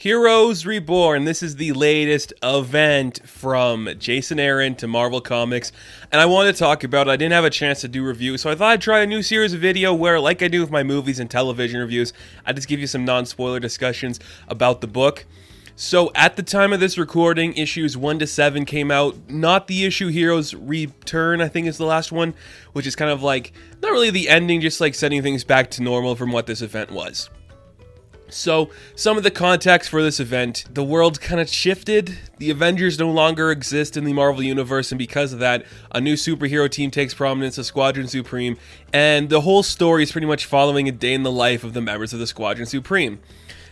Heroes Reborn. This is the latest event from Jason Aaron to Marvel Comics, and I wanted to talk about it. I didn't have a chance to do reviews, so I thought I'd try a new series of video where, like I do with my movies and television reviews, I just give you some non-spoiler discussions about the book. So at the time of this recording, issues 1 to 7 came out. Not the issue Heroes Return, I think is the last one, which is kind of like, not really the ending, just like setting things back to normal from what this event was. So, some of the context for this event, the world kind of shifted. The Avengers no longer exist in the Marvel Universe, and because of that, a new superhero team takes prominence, the Squadron Supreme, and the whole story is pretty much following a day in the life of the members of the Squadron Supreme.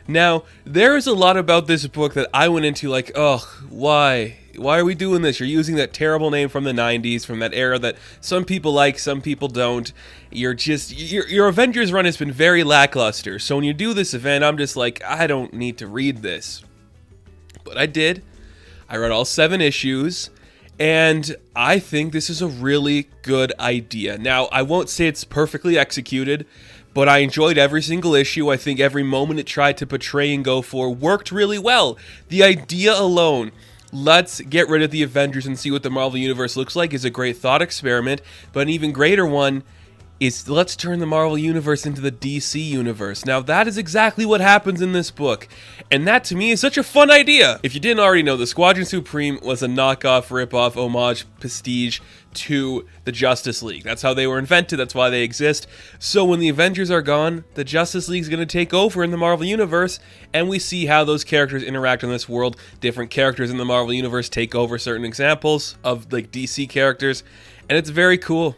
Now, there is a lot about this book that I went into like, ugh, why? Why are we doing this? You're using that terrible name from the 90s, from that era that some people like, some people don't. Your Avengers run has been very lackluster. So when you do this event, I'm just like, I don't need to read this. But I did. I read all 7 issues. And I think this is a really good idea. Now, I won't say it's perfectly executed, but I enjoyed every single issue. I think every moment it tried to portray and go for worked really well. The idea alone, let's get rid of the Avengers and see what the Marvel Universe looks like, is a great thought experiment. But an even greater one is let's turn the Marvel Universe into the DC Universe. Now that is exactly what happens in this book, and that to me is such a fun idea. If you didn't already know, the Squadron Supreme was a knockoff, rip-off, homage, pastiche to the Justice League. That's how they were invented, that's why they exist. So when the Avengers are gone, the Justice League is going to take over in the Marvel Universe, and we see how those characters interact in this world. Different characters in the Marvel Universe take over certain examples of like DC characters, and it's very cool.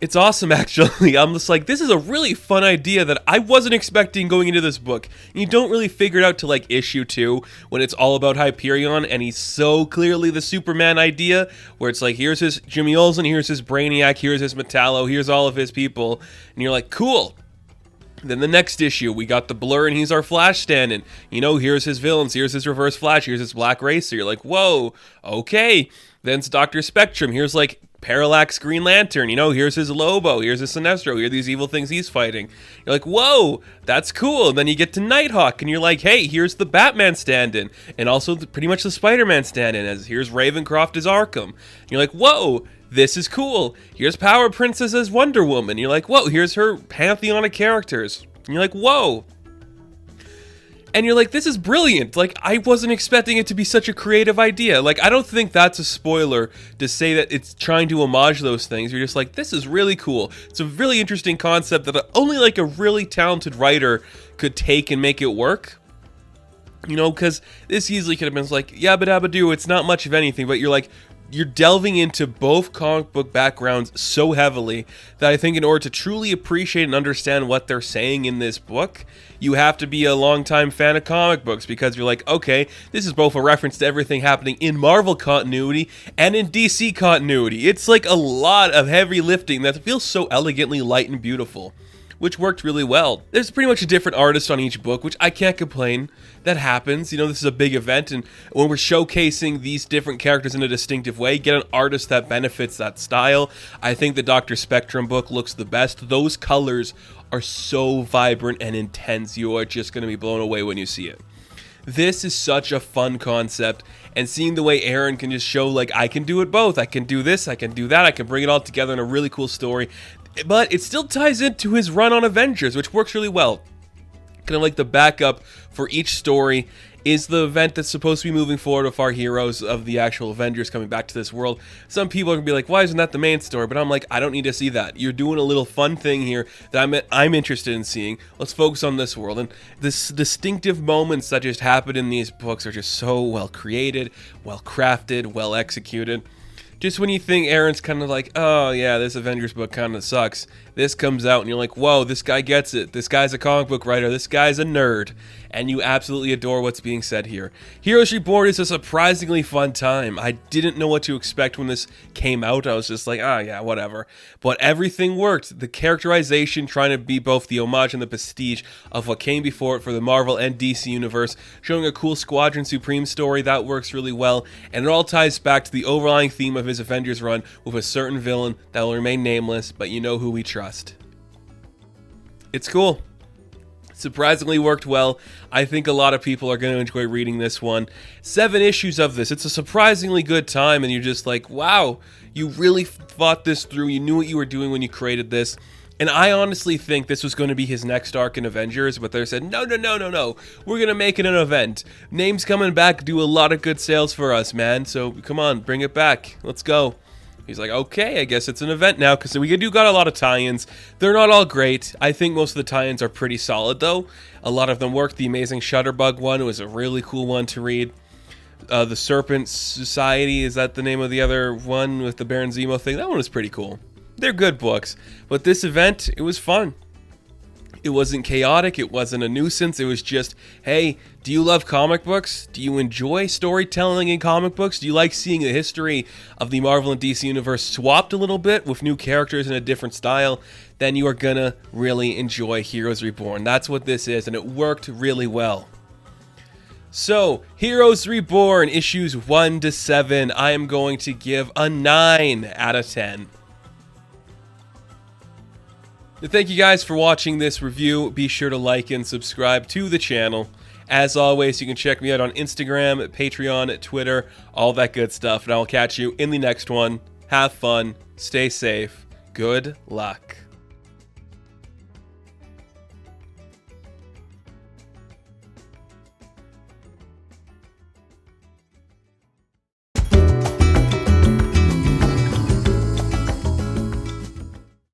It's awesome, actually. I'm just like, this is a really fun idea that I wasn't expecting going into this book. You don't really figure it out till like issue 2 when it's all about Hyperion and he's so clearly the Superman idea where it's like, here's his Jimmy Olsen, here's his Brainiac, here's his Metallo, here's all of his people. And you're like, cool. Then the next issue, we got the Blur and he's our Flash stand-in. You know, here's his villains, here's his Reverse Flash, here's his Black Racer. You're like, whoa, okay. Then it's Dr. Spectrum. Here's like Parallax Green Lantern, you know, here's his Lobo, here's his Sinestro, here are these evil things he's fighting. You're like, whoa, that's cool. And then you get to Nighthawk, and you're like, hey, here's the Batman stand-in, and also pretty much the Spider-Man stand-in, as here's Ravencroft as Arkham. And you're like, whoa, this is cool. Here's Power Princess as Wonder Woman. You're like, whoa, here's her pantheon of characters. And you're like, whoa. And you're like, this is brilliant. Like, I wasn't expecting it to be such a creative idea. Like, I don't think that's a spoiler to say that it's trying to homage those things. You're just like, this is really cool. It's a really interesting concept that only like a really talented writer could take and make it work. You know, because this easily could have been like, yabba dabba doo, it's not much of anything. But you're like, you're delving into both comic book backgrounds so heavily that I think in order to truly appreciate and understand what they're saying in this book, you have to be a longtime fan of comic books, because you're like, okay, this is both a reference to everything happening in Marvel continuity and in DC continuity. It's like a lot of heavy lifting that feels so elegantly light and beautiful, which worked really well. There's pretty much a different artist on each book, which I can't complain. That happens. You know, this is a big event, and when we're showcasing these different characters in a distinctive way, get an artist that benefits that style. I think the Dr. Spectrum book looks the best. Those colors are so vibrant and intense. You are just going to be blown away when you see it. This is such a fun concept, and seeing the way Aaron can just show, like, I can do it both. I can do this, I can do that, I can bring it all together in a really cool story. But it still ties into his run on Avengers, which works really well. Kind of like the backup for each story is the event that's supposed to be moving forward with our heroes of the actual Avengers coming back to this world. Some people are going to be like, why isn't that the main story? But I'm like, I don't need to see that. You're doing a little fun thing here that I'm interested in seeing. Let's focus on this world. And this distinctive moments that just happen in these books are just so well created, well crafted, well executed. Just when you think Aaron's kind of like, oh yeah, this Avengers book kind of sucks, this comes out and you're like, whoa, this guy gets it. This guy's a comic book writer. This guy's a nerd. And you absolutely adore what's being said here. Heroes Reborn is a surprisingly fun time. I didn't know what to expect when this came out. I was just like, oh yeah, whatever. But everything worked. The characterization trying to be both the homage and the prestige of what came before it for the Marvel and DC universe, showing a cool Squadron Supreme story, that works really well. And it all ties back to the overlying theme of his Avengers run with a certain villain that will remain nameless, but you know who we trust. It's cool. Surprisingly worked well. I think a lot of people are going to enjoy reading this one. 7 issues of this. It's a surprisingly good time, and you're just like, wow, you really thought this through. You knew what you were doing when you created this. And I honestly think this was going to be his next arc in Avengers, but they said, no. We're going to make it an event. Name's coming back, do a lot of good sales for us, man. So come on, bring it back. Let's go. He's like, okay, I guess it's an event now, because we do got a lot of tie-ins. They're not all great. I think most of the tie-ins are pretty solid, though. A lot of them work. The Amazing Shutterbug one was a really cool one to read. The Serpent Society, is that the name of the other one with the Baron Zemo thing? That one was pretty cool. They're good books, but this event, it was fun. It wasn't chaotic, it wasn't a nuisance, it was just, hey, do you love comic books? Do you enjoy storytelling in comic books? Do you like seeing the history of the Marvel and DC universe swapped a little bit with new characters in a different style? Then you are gonna really enjoy Heroes Reborn. That's what this is, and it worked really well. So, Heroes Reborn, issues 1 to 7, I am going to give a 9 out of 10. Thank you guys for watching this review. Be sure to like and subscribe to the channel. As always, you can check me out on Instagram, Patreon, Twitter, all that good stuff. And I will catch you in the next one. Have fun. Stay safe. Good luck.